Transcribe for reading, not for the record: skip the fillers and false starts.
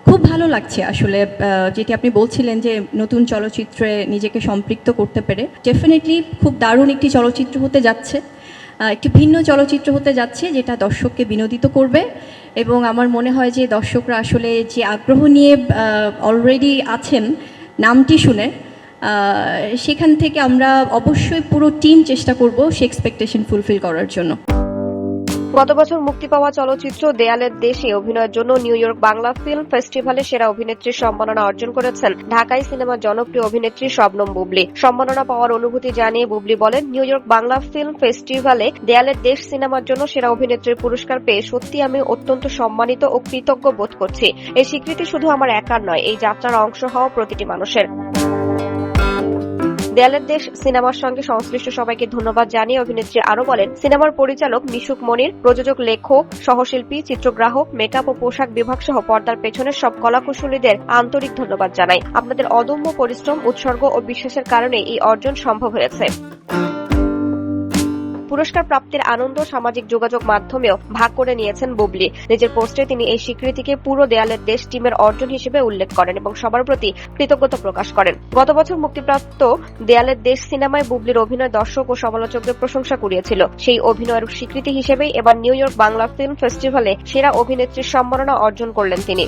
খুব ভালো লাগছে আসলে, যেটি আপনি বলছিলেন যে নতুন চলচ্চিত্রে নিজেকে সম্পৃক্ত করতে পেরে। ডেফিনেটলি খুব দারুণ একটি চলচ্চিত্র হতে যাচ্ছে, একটি ভিন্ন চলচ্চিত্র হতে যাচ্ছে যেটা দর্শককে বিনোদিত করবে। এবং আমার মনে হয় যে দর্শকরা আসলে যে আগ্রহ নিয়ে অলরেডি আছেন নামটি শুনে, সেখান থেকে আমরা অবশ্যই পুরো টিম চেষ্টা করব সে এক্সপেকটেশন ফুলফিল করার জন্য। গত বছর মুক্তি পাওয়া চলচ্চিত্র দেয়ালের দেশে অভিনয়ের জন্য নিউ ইয়র্ক বাংলা ফিল্ম ফেস্টিভ্যালে সেরা অভিনেত্রীর সম্মাননা অর্জন করেছেন ঢাকাই সিনেমার জনপ্রিয় অভিনেত্রী শবনম বুবলী। সম্মাননা পাওয়ার অনুভূতি জানিয়ে বুবলী বলেন, নিউ ইয়র্ক বাংলা ফিল্ম ফেস্টিভ্যালে দেয়ালের দেশ সিনেমার জন্য সেরা অভিনেত্রীর পুরস্কার পেয়ে সত্যি আমি অত্যন্ত সম্মানিত ও কৃতজ্ঞ বোধ করছি। এই স্বীকৃতি শুধু আমার একার নয়, এই যাত্রার অংশ হওয়া প্রতিটি মানুষের। দেয়ালের দেশ সিনেমার সঙ্গে সংশ্লিষ্ট সবাইকে ধন্যবাদ জানিয়ে অভিনেত্রী আরো বলেন, সিনেমার পরিচালক মিশুক মনির, প্রযোজক, লেখক, সহশিল্পী, চিত্রগ্রাহক, মেকআপ ও পোশাক বিভাগ সহ পর্দার পেছনের সব কলাকুশলীদের আন্তরিক ধন্যবাদ জানাই। আপনাদের অদম্য পরিশ্রম, উৎসর্গ ও বিশ্বাসের কারণে এই অর্জন সম্ভব হয়েছে। পুরস্কার প্রাপ্তির আনন্দ সামাজিক যোগাযোগ মাধ্যমেও ভাগ করে নিয়েছেন বুবলী। নিজের পোস্টে তিনি এই স্বীকৃতিকে পুরো দেয়ালের দেশ টিমের অর্জন হিসেবে উল্লেখ করেন এবং সবার প্রতি কৃতজ্ঞতা প্রকাশ করেন। গত বছর মুক্তিপ্রাপ্ত দেয়ালের দেশ সিনেমায় বুবলীর অভিনয় দর্শক ও সমালোচকদের প্রশংসা কুড়িয়েছিল। সেই অভিনয়ের স্বীকৃতি হিসেবেই এবার নিউ ইয়র্ক বাংলা ফিল্ম ফেস্টিভ্যালে সেরা অভিনেত্রীর সম্মাননা অর্জন করলেন তিনি।